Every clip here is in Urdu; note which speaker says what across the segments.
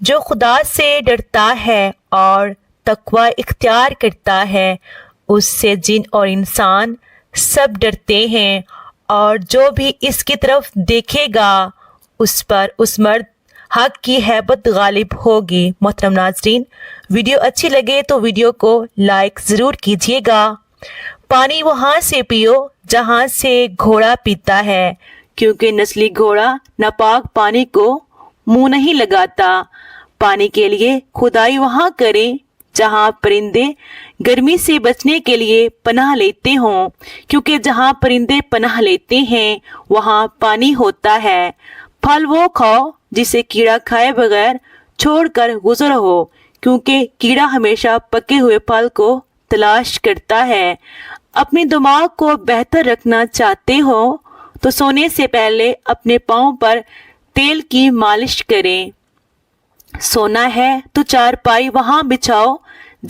Speaker 1: جو خدا سے ڈرتا ہے اور تقوی اختیار کرتا ہے اس سے جن اور انسان سب ڈرتے ہیں، اور جو بھی اس کی طرف دیکھے گا اس پر اس مرد حق کی ہیبت غالب ہوگی۔ محترم ناظرین، ویڈیو اچھی لگے تو ویڈیو کو لائک ضرور کیجیے گا۔ پانی وہاں سے پیو جہاں سے گھوڑا پیتا ہے، کیونکہ نسلی گھوڑا ناپاک پانی کو منہ نہیں لگاتا۔ پانی کے لیے کھدائی وہاں کریں جہاں پرندے گرمی سے بچنے کے لیے پناہ لیتے ہوں، کیونکہ جہاں پرندے پناہ لیتے ہیں وہاں پانی ہوتا ہے۔ پھل وہ کھاؤ جسے کیڑا کھائے بغیر چھوڑ کر گزر ہو، کیونکہ کیڑا ہمیشہ پکے ہوئے پھل کو تلاش کرتا ہے۔ اپنے دماغ کو بہتر رکھنا چاہتے ہو تو سونے سے پہلے اپنے پاؤں پر تیل کی مالش کریں۔ سونا ہے تو چارپائی وہاں بچھاؤ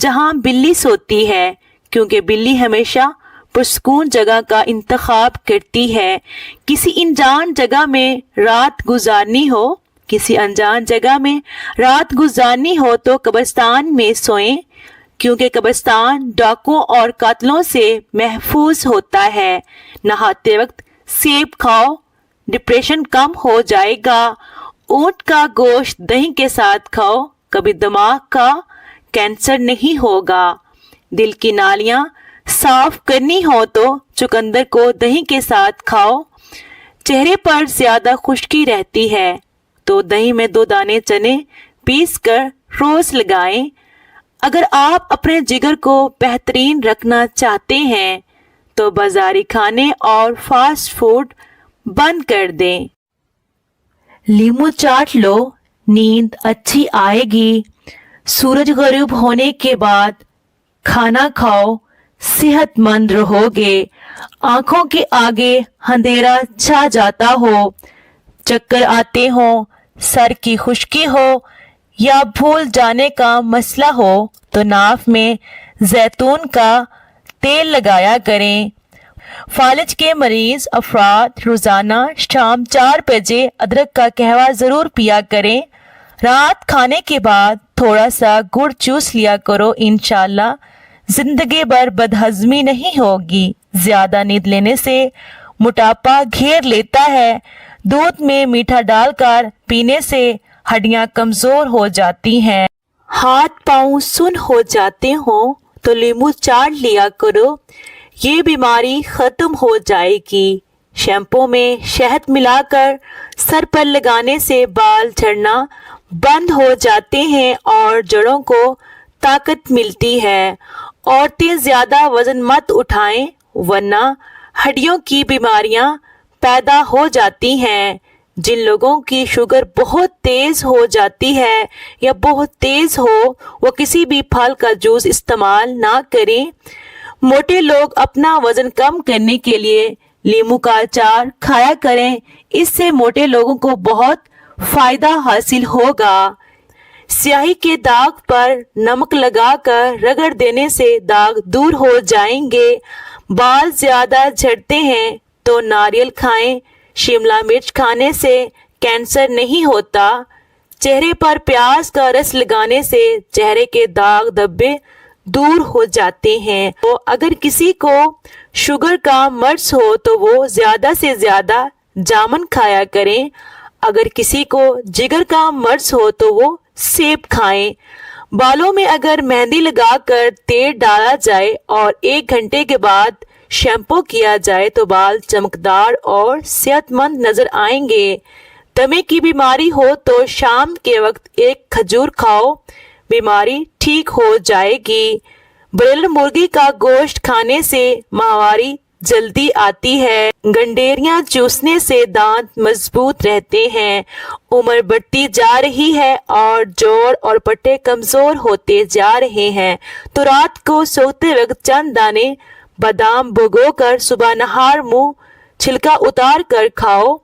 Speaker 1: جہاں بلی سوتی ہے، کیونکہ بلی ہمیشہ پرسکون جگہ کا انتخاب کرتی ہے۔ کسی انجان جگہ میں رات گزارنی ہو تو قبرستان میں سوئیں، کیونکہ قبرستان ڈاکوؤں اور قاتلوں سے محفوظ ہوتا ہے۔ نہاتے وقت سیب کھاؤ، ڈپریشن کم ہو جائے گا۔ اونٹ کا گوشت دہی کے ساتھ کھاؤ، کبھی دماغ کا کینسر نہیں ہوگا۔ دل کی نالیاں صاف کرنی ہو تو چقندر کو دہی کے ساتھ کھاؤ۔ چہرے پر زیادہ خشکی رہتی ہے تو دہی میں 2 دانے چنے پیس کر روز لگائیں۔ اگر آپ اپنے جگر کو بہترین رکھنا چاہتے ہیں تو بازاری کھانے اور فاسٹ فوڈ بند کر دیں۔ لیمو چاٹ لو، نیند اچھی آئے گی۔ سورج غروب ہونے کے بعد کھانا کھاؤ، صحت مند رہو گے۔ آنکھوں کے آگے اندھیرا چھا جاتا ہو، چکر آتے ہوں، سر کی خشکی ہو یا بھول جانے کا مسئلہ ہو تو ناف میں زیتون کا تیل لگایا کریں۔ فالج کے مریض افراد روزانہ شام 4 بجے ادرک کا قہوہ ضرور پیا کریں۔ رات کھانے کے بعد تھوڑا سا گڑ چوس لیا کرو، انشاءاللہ زندگی بھر بدہضمی نہیں ہوگی۔ زیادہ نیند لینے سے موٹاپا گھیر لیتا ہے۔ دودھ میں میٹھا ڈال کر پینے سے ہڈیاں کمزور ہو جاتی ہیں۔ ہاتھ پاؤں سن ہو جاتے ہوں تو لیمو چاٹ لیا کرو، یہ بیماری ختم ہو جائے گی۔ شیمپو میں شہد ملا کر سر پر لگانے سے بال جھڑنا بند ہو جاتے ہیں اور جڑوں کو طاقت ملتی ہے۔ عورتیں زیادہ وزن مت اٹھائیں ورنہ ہڈیوں کی بیماریاں پیدا ہو جاتی ہیں۔ جن لوگوں کی شوگر بہت تیز ہو جاتی ہے یا بہت تیز ہو وہ کسی بھی پھل کا جوس استعمال نہ کریں۔ موٹے لوگ اپنا وزن کم کرنے کے لیے لیمو کا اچار کھایا کریں، اس سے موٹے لوگوں کو بہت فائدہ حاصل ہوگا۔ سیاہی کے داغ پر نمک لگا کر رگڑ دینے سے داغ دور ہو جائیں گے۔ بال زیادہ جھڑتے ہیں تو ناریل کھائیں، شملہ مرچ کھانے سے کینسر نہیں ہوتا۔ چہرے پر پیاز کا رس لگانے سے چہرے کے داغ دھبے دور ہو جاتے ہیں۔ تو اگر کسی کو شوگر کا مرض ہو تو وہ زیادہ سے زیادہ جامن کھایا کریں۔ اگر کسی کو جگر کا مرض ہو تو وہ سیب کھائیں۔ بالوں میں اگر مہندی لگا کر تیل ڈالا جائے اور 1 گھنٹے کے بعد شیمپو کیا جائے تو بال چمکدار اور صحت مند نظر آئیں گے۔ دمے کی بیماری ہو تو شام کے وقت 1 کھجور کھاؤ، بیماری ٹھیک ہو جائے گی۔ بریلر مرغی کا گوشت کھانے سے ماہواری جلدی آتی ہے۔ گنڈیریاں چوسنے سے دانت مضبوط رہتے ہیں۔ عمر بڑھتی جا رہی ہے اور جوڑ اور پٹے کمزور ہوتے جا رہے ہیں تو رات کو سوتے وقت چند دانے بادام بھگو کر صبح نہار منہ چھلکا اتار کر کھاؤ۔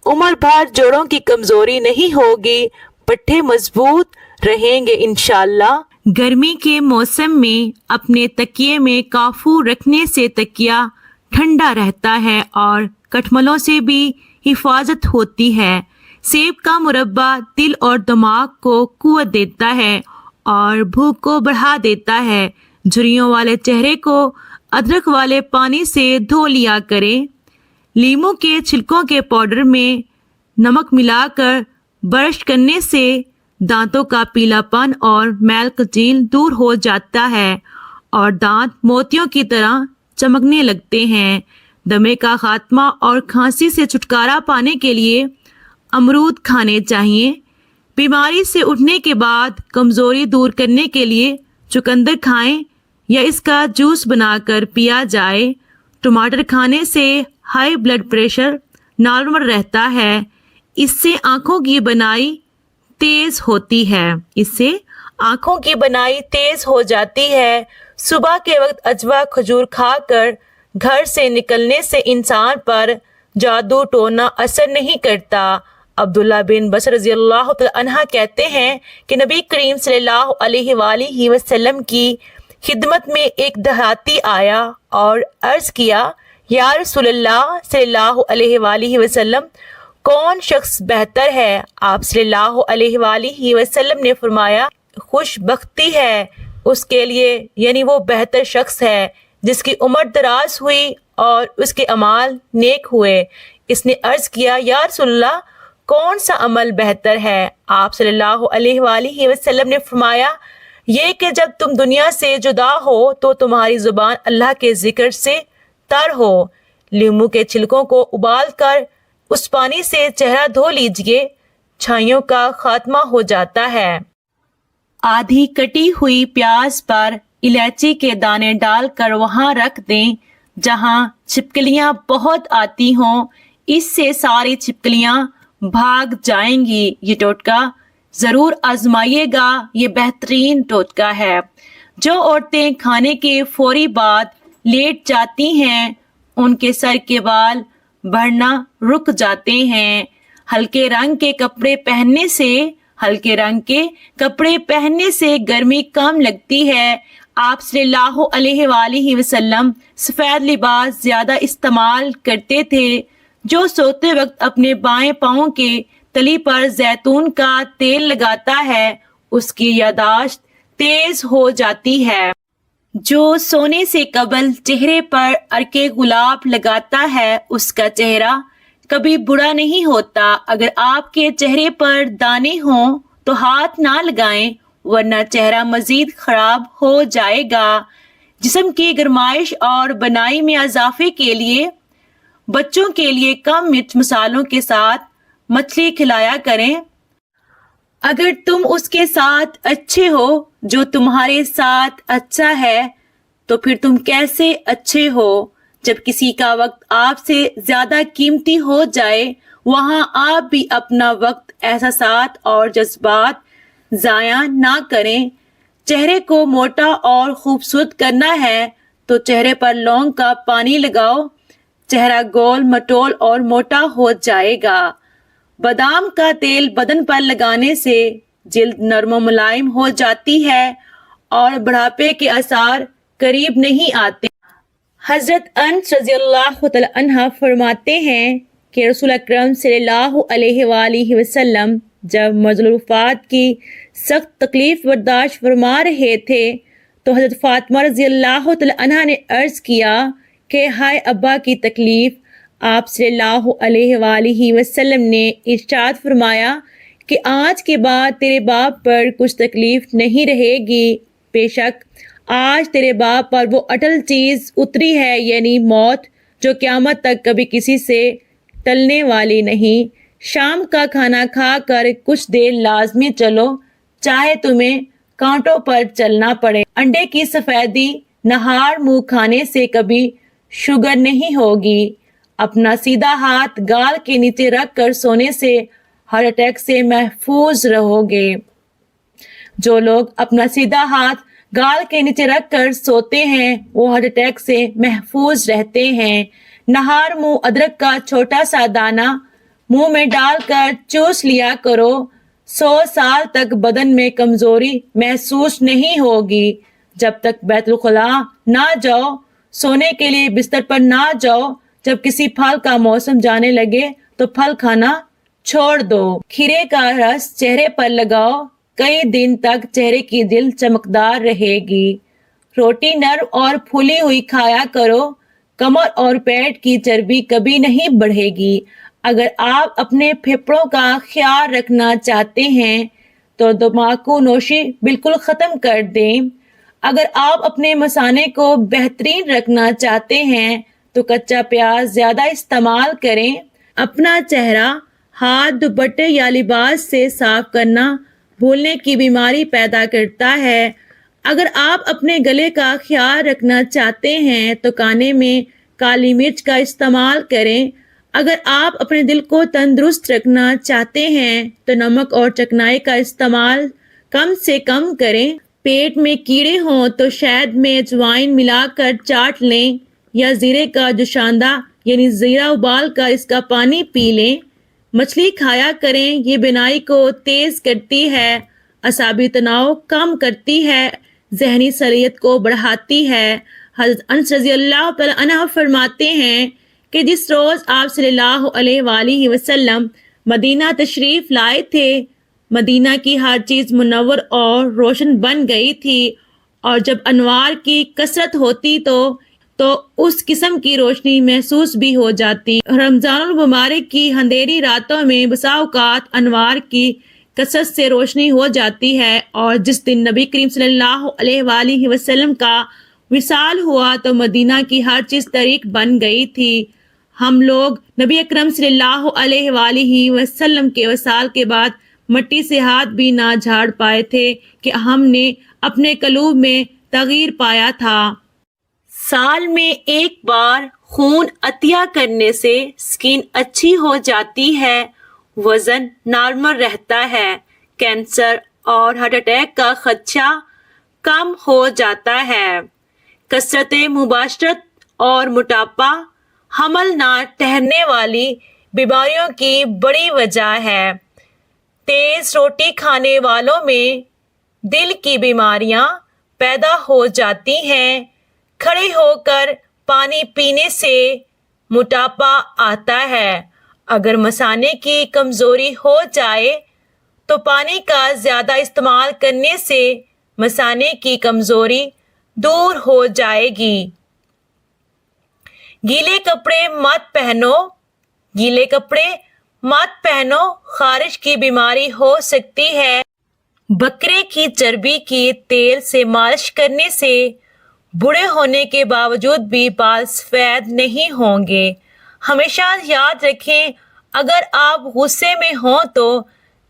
Speaker 1: عمر بھر جوڑوں کی کمزوری نہیں ہوگی، پٹھے مضبوط رہیں گے انشاءاللہ۔ گرمی کے موسم میں اپنے تکیے میں کافور رکھنے سے تکیہ ٹھنڈا رہتا ہے اور کٹملوں سے بھی حفاظت ہوتی ہے۔ سیب کا مربع دل اور دماغ کو قوت دیتا ہے اور بھوک کو بڑھا دیتا ہے۔ جھریوں والے چہرے کو ادرک والے پانی سے دھو لیا کریں۔ لیموں کے چھلکوں کے پاؤڈر میں نمک ملا کر برش کرنے سے دانتوں کا پیلا پن اور میل کچیل دور ہو جاتا ہے اور دانت موتیوں کی طرح چمکنے لگتے ہیں۔ دمے کا خاتمہ اور کھانسی سے چھٹکارا پانے کے لیے امرود کھانے چاہیے۔ بیماری سے اٹھنے کے بعد کمزوری دور کرنے کے لیے چقندر کھائیں یا اس کا جوس بنا کر پیا جائے۔ ٹماٹر کھانے سے ہائی بلڈ پریشر نارمل رہتا ہے۔ اس سے آنکھوں کی بنائی تیز ہوتی ہے۔ اس سے آنکھوں کی بنائی تیز ہو جاتی ہے۔ صبح کے وقت اجوا کھجور کھا کر گھر سے نکلنے سے انسان پر جادو ٹونا اثر نہیں کرتا۔ عبداللہ بن بصر رضی اللہ تعالی عنہ کہتے ہیں کہ نبی کریم صلی اللہ علیہ وآلہ وسلم کی خدمت میں ایک دیہاتی آیا اور عرض کیا، یا رسول اللہ صلی اللہ علیہ وآلہ وسلم، کون شخص بہتر ہے؟ آپ صلی اللہ علیہ وآلہ وسلم نے فرمایا، خوش بختی ہے اس کے لیے، یعنی وہ بہتر شخص ہے جس کی عمر دراز ہوئی اور اس کے اعمال نیک ہوئے۔ اس نے عرض کیا، یا رسول اللہ، کون سا عمل بہتر ہے؟ آپ صلی اللہ علیہ وآلہ وسلم نے فرمایا، یہ کہ جب تم دنیا سے جدا ہو تو تمہاری زبان اللہ کے ذکر سے تر ہو۔ لیموں کے چھلکوں کو ابال کر اس پانی سے چہرہ دھو لیجئے، چھائیوں کا خاتمہ ہو جاتا ہے۔ آدھی کٹی ہوئی پیاز پر الائچی کے دانے ڈال کر وہاں رکھ دیں جہاں چھپکلیاں بہت آتی ہوں، اس سے ساری چھپکلیاں بھاگ جائیں گی۔ یہ ٹوٹکا ضرور آزمائیے گا، یہ بہترین ٹوٹکا ہے۔ جو عورتیں کھانے کے فوری بعد لیٹ جاتی ہیں ان کے سر کے بال بڑھنا رک جاتے ہیں۔ ہلکے رنگ کے کپڑے پہننے سے گرمی کم لگتی ہے۔ آپ صلی اللہ علیہ وآلہ وسلم سفید لباس زیادہ استعمال کرتے تھے۔ جو سوتے وقت اپنے بائیں پاؤں کے تلی پر زیتون کا تیل لگاتا ہے اس کی یادداشت تیز ہو جاتی ہے۔ جو سونے سے قبل چہرے پر عرق گلاب لگاتا ہے اس کا چہرہ کبھی برا نہیں ہوتا۔ اگر آپ کے چہرے پر دانے ہوں تو ہاتھ نہ لگائیں ورنہ چہرہ مزید خراب ہو جائے گا۔ جسم کی گرمائش اور بنائی میں اضافے کے لیے بچوں کے لیے کم مرچ مسالوں کے ساتھ مچھلی کھلایا کریں۔ اگر تم اس کے ساتھ اچھے ہو جو تمہارے ساتھ اچھا ہے تو پھر تم کیسے اچھے ہو؟ جب کسی کا وقت آپ سے زیادہ قیمتی ہو جائے وہاں آپ بھی اپنا وقت، احساسات اور جذبات ضائع نہ کریں۔ چہرے کو موٹا اور خوبصورت کرنا ہے تو چہرے پر لونگ کا پانی لگاؤ، چہرہ گول مٹول اور موٹا ہو جائے گا۔ بادام کا تیل بدن پر لگانے سے جلد نرم و ملائم ہو جاتی ہے اور بڑھاپے کے آثار قریب نہیں آتے۔ حضرت انس رضی اللہ تعالی عنہ فرماتے ہیں کہ رسول اکرم صلی اللہ علیہ وآلہ وسلم جب مرض الوفات کی سخت تکلیف برداشت فرما رہے تھے تو حضرت فاطمہ رضی اللہ تعالی عنہ نے عرض کیا کہ ہائے ابا کی تکلیف۔ آپ صلی اللہ علیہ وآلہ وسلم نے ارشاد فرمایا کہ آج کے بعد تیرے باپ پر کچھ تکلیف نہیں رہے گی، بے شک آج تیرے باپ پر وہ اٹل چیز اتری ہے، یعنی موت، جو قیامت تک کبھی کسی سے ٹلنے والی نہیں۔ شام کا کھانا کھا کر کچھ دیر لازمی چلو، چاہے تمہیں کانٹوں پر چلنا پڑے۔ انڈے کی سفیدی نہار منہ کھانے سے کبھی شوگر نہیں ہوگی۔ اپنا سیدھا ہاتھ گال کے نیچے رکھ کر سونے سے ہارٹ اٹیک سے محفوظ رہو گے۔ جو لوگ اپنا سیدھا ہاتھ گال کے نیچے رکھ کر سوتے ہیں وہ ہارٹ اٹیک سے محفوظ رہتے ہیں۔ نہار منہ ادرک کا چھوٹا سا دانہ منہ میں ڈال کر چوس لیا کرو، 100 سال تک بدن میں کمزوری محسوس نہیں ہوگی۔ جب تک بیت الخلا نہ جاؤ، سونے کے لیے بستر پر نہ جاؤ، جب کسی پھل کا موسم جانے لگے تو پھل کھانا چھوڑ دو۔ کھیرے کا رس چہرے پر لگاؤ، کئی دن تک چہرے کی دل چمکدار رہے گی۔ روٹی نرم اور پھولی ہوئی کھایا کرو، کمر اور پیٹ کی چربی کبھی نہیں بڑھے گی۔ اگر آپ اپنے پھیپھڑوں کا خیال رکھنا چاہتے ہیں تو تمباکو نوشی بالکل ختم کر دیں۔ اگر آپ اپنے مثانے کو بہترین رکھنا چاہتے ہیں تو کچا پیاز زیادہ استعمال کریں۔ اپنا چہرہ ہاتھ، دوپٹے یا لباس سے صاف کرنا بھولنے کی بیماری پیدا کرتا ہے۔ اگر آپ اپنے گلے کا خیال رکھنا چاہتے ہیں تو کھانے میں کالی مرچ کا استعمال کریں۔ اگر آپ اپنے دل کو تندرست رکھنا چاہتے ہیں تو نمک اور چکنائی کا استعمال کم سے کم کریں۔ پیٹ میں کیڑے ہوں تو شہد میں اجوائن ملا کر چاٹ لیں یا زیرے کا جوشاندہ یعنی زیرہ ابال کر اس کا پانی پی لیں۔ مچھلی کھایا کریں، یہ بینائی کو تیز کرتی ہے، اعصابی تناؤ کم کرتی ہے، ذہنی صلاحیت کو بڑھاتی ہے۔ حضرت انس رضی اللہ تعالیٰ عنہ فرماتے ہیں کہ جس روز آپ صلی اللہ علیہ وآلہ وسلم مدینہ تشریف لائے تھے، مدینہ کی ہر چیز منور اور روشن بن گئی تھی، اور جب انوار کی کثرت ہوتی تو اس قسم کی روشنی محسوس بھی ہو جاتی۔ رمضان المبارک کی اندھیری راتوں میں بسا اوقات انوار کی کثرت سے روشنی ہو جاتی ہے، اور جس دن نبی کریم صلی اللہ علیہ وآلہ وسلم کا وصال ہوا تو مدینہ کی ہر چیز طریق بن گئی تھی۔ ہم لوگ نبی اکرم صلی اللہ علیہ وآلہ وسلم کے وصال کے بعد مٹی سے ہاتھ بھی نہ جھاڑ پائے تھے کہ ہم نے اپنے قلوب میں تغیر پایا تھا۔ سال میں ایک بار خون عطیہ کرنے سے سکن اچھی ہو جاتی ہے، وزن نارمل رہتا ہے، کینسر اور ہارٹ اٹیک کا خدشہ کم ہو جاتا ہے۔ کثرت مباشرت اور موٹاپا حمل نہ ٹھہرنے والی بیماریوں کی بڑی وجہ ہے۔ تیز روٹی کھانے والوں میں دل کی بیماریاں پیدا ہو جاتی ہیں۔ کھڑے ہو کر پانی پینے سے موٹاپا آتا ہے۔ اگر مثانے کی کمزوری ہو جائے تو پانی کا زیادہ استعمال کرنے سے مثانے کی کمزوری دور ہو جائے گی۔ گیلے کپڑے مت پہنو، گیلے کپڑے مت پہنو، خارش کی بیماری ہو سکتی ہے۔ بکرے کی چربی کی تیل سے مالش کرنے سے بوڑھے ہونے کے باوجود بھی بال سفید نہیں ہوں گے۔ ہمیشہ یاد رکھیں، اگر آپ غصے میں ہوں تو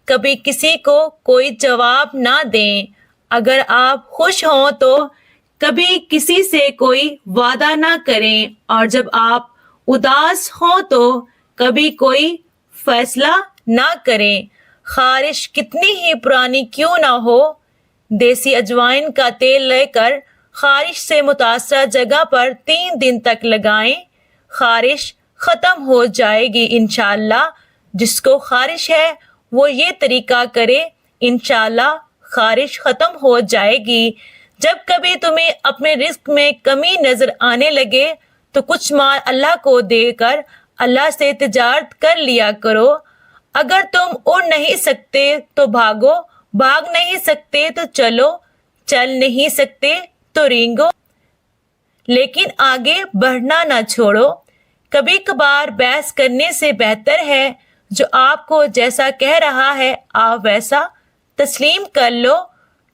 Speaker 1: کبھی کسی کو کوئی جواب نہ دیں۔ اگر آپ خوش ہوں تو کبھی کسی سے کوئی وعدہ نہ کریں، اور جب آپ اداس ہوں تو کبھی کوئی فیصلہ نہ کریں۔ خارش کتنی ہی پرانی کیوں نہ ہو، دیسی اجوائن کا تیل لے کر خارش سے متاثرہ جگہ پر 3 دن تک لگائیں، خارش ختم ہو جائے گی انشاءاللہ۔ جس کو خارش ہے وہ یہ طریقہ کرے، انشاءاللہ خارش ختم ہو جائے گی۔ جب کبھی تمہیں اپنے رزق میں کمی نظر آنے لگے تو کچھ مال اللہ کو دے کر اللہ سے تجارت کر لیا کرو۔ اگر تم اڑ نہیں سکتے تو بھاگو، بھاگ نہیں سکتے تو چلو، چل نہیں سکتے تو رینگو، لیکن آگے بڑھنا نہ چھوڑو۔ کبھی کبھار بحث کرنے سے بہتر ہے جو آپ کو جیسا کہہ رہا ہے آپ ویسا تسلیم کر لو،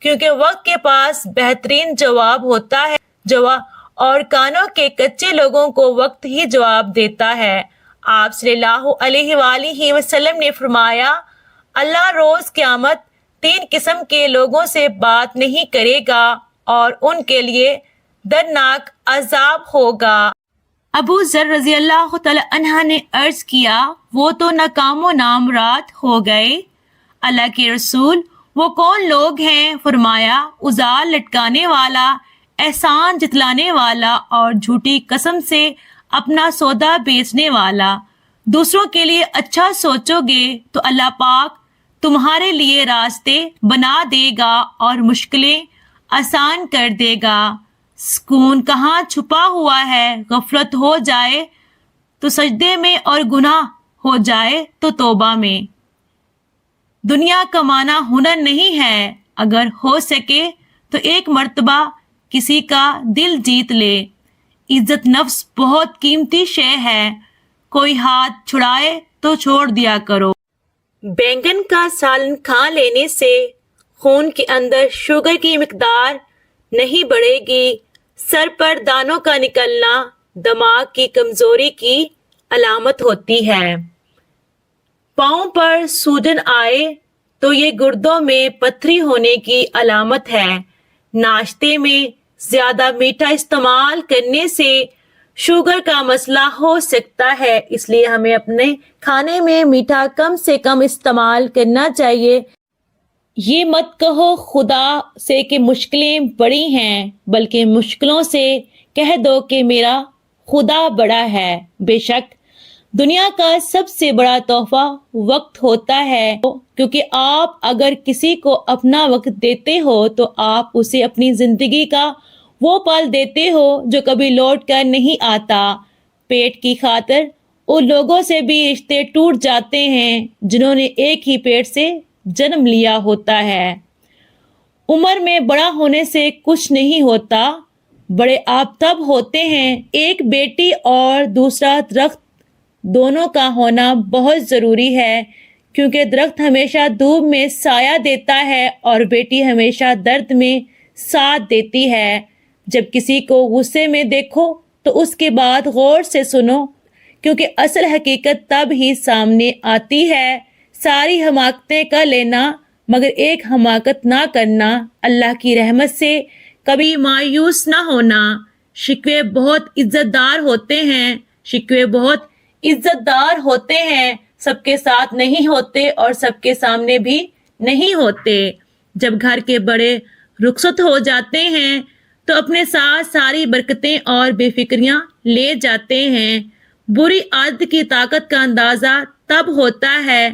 Speaker 1: کیونکہ وقت کے پاس بہترین جواب ہوتا ہے، اور کانوں کے کچے لوگوں کو وقت ہی جواب دیتا ہے۔ آپ صلی اللہ علیہ وآلہ وسلم نے فرمایا، اللہ روز قیامت 3 قسم کے لوگوں سے بات نہیں کرے گا اور ان کے لیے دردناک عذاب ہوگا۔ ابو ذر رضی اللہ تعالی عنہ نے عرض کیا، وہ تو ناکام و نامراد ہو گئے، اللہ کے رسول وہ کون لوگ ہیں؟ فرمایا، ازار لٹکانے والا، احسان جتلانے والا اور جھوٹی قسم سے اپنا سودا بیچنے والا۔ دوسروں کے لیے اچھا سوچو گے تو اللہ پاک تمہارے لیے راستے بنا دے گا اور مشکلیں آسان کر دے گا۔ سکون کہاں چھپا ہوا ہے، غفلت ہو جائے تو سجدے میں اور گناہ ہو جائے تو توبہ میں۔ دنیا کمانا ہنر نہیں ہے، اگر ہو سکے تو ایک مرتبہ کسی کا دل جیت لے۔ عزت نفس بہت قیمتی شے ہے، کوئی ہاتھ چھڑائے تو چھوڑ دیا کرو۔ بینگن کا سالن کھا لینے سے خون کے اندر شوگر کی مقدار نہیں بڑھے گی۔ سر پر دانوں کا نکلنا دماغ کی کمزوری کی علامت ہوتی ہے۔ پاؤں پر سوجن آئے تو یہ گردوں میں پتھری ہونے کی علامت ہے۔ ناشتے میں زیادہ میٹھا استعمال کرنے سے شوگر کا مسئلہ ہو سکتا ہے، اس لیے ہمیں اپنے کھانے میں میٹھا کم سے کم استعمال کرنا چاہیے۔ یہ مت کہو خدا سے کہ مشکلیں بڑی ہیں، بلکہ مشکلوں سے کہہ دو کہ میرا خدا بڑا ہے۔ بے شک دنیا کا سب سے بڑا تحفہ وقت ہوتا ہے، کیونکہ آپ اگر کسی کو اپنا وقت دیتے ہو تو آپ اسے اپنی زندگی کا وہ پل دیتے ہو جو کبھی لوٹ کر نہیں آتا۔ پیٹ کی خاطر ان لوگوں سے بھی رشتے ٹوٹ جاتے ہیں جنہوں نے ایک ہی پیٹ سے جنم لیا ہوتا ہے۔ عمر میں بڑا ہونے سے کچھ نہیں ہوتا، بڑے آپ تب ہوتے ہیں۔ ایک بیٹی اور دوسرا درخت دونوں کا ہونا بہت ضروری ہے، کیونکہ درخت ہمیشہ دھوپ میں سایہ دیتا ہے اور بیٹی ہمیشہ درد میں ساتھ دیتی ہے۔ جب کسی کو غصے میں دیکھو تو اس کے بعد غور سے سنو، کیونکہ اصل حقیقت تب ہی سامنے آتی ہے۔ ساری حماقتیں کر لینا مگر ایک حماقت نہ کرنا۔ اللہ کی رحمت سے کبھی مایوس نہ ہونا۔ شکوے بہت عزت دار ہوتے ہیں، شکوے بہت عزت دار ہوتے ہیں، سب کے ساتھ نہیں ہوتے اور سب کے سامنے بھی نہیں ہوتے۔ جب گھر کے بڑے رخصت ہو جاتے ہیں تو اپنے ساتھ ساری برکتیں اور بے فکریاں لے جاتے ہیں۔ بری عادت کی طاقت کا اندازہ تب ہوتا ہے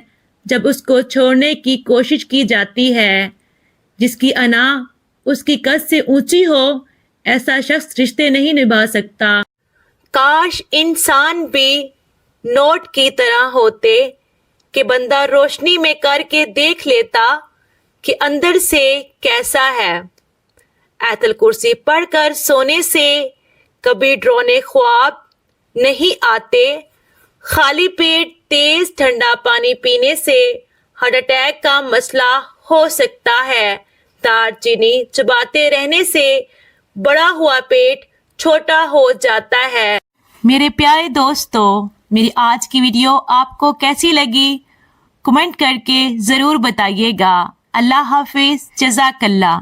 Speaker 1: جب اس کو چھوڑنے کی کوشش کی جاتی ہے۔ جس کی انا اس کی قد سے اونچی ہو، ایسا شخص رشتے نہیں نبھا سکتا۔ کاش انسان بھی نوٹ کی طرح ہوتے کہ بندہ روشنی میں کر کے دیکھ لیتا کہ اندر سے کیسا ہے۔ آیت الکرسی پڑھ کر سونے سے کبھی ڈرونے خواب نہیں آتے۔ خالی پیٹ تیز ٹھنڈا پانی پینے سے ہارٹ اٹیک کا مسئلہ ہو سکتا ہے۔ دار چینی چباتے رہنے سے بڑا ہوا پیٹ چھوٹا ہو جاتا ہے۔ میرے پیارے دوستو، میری آج کی ویڈیو آپ کو کیسی لگی؟ کمنٹ کر کے ضرور بتائیے گا۔ اللہ حافظ، جزاک اللہ۔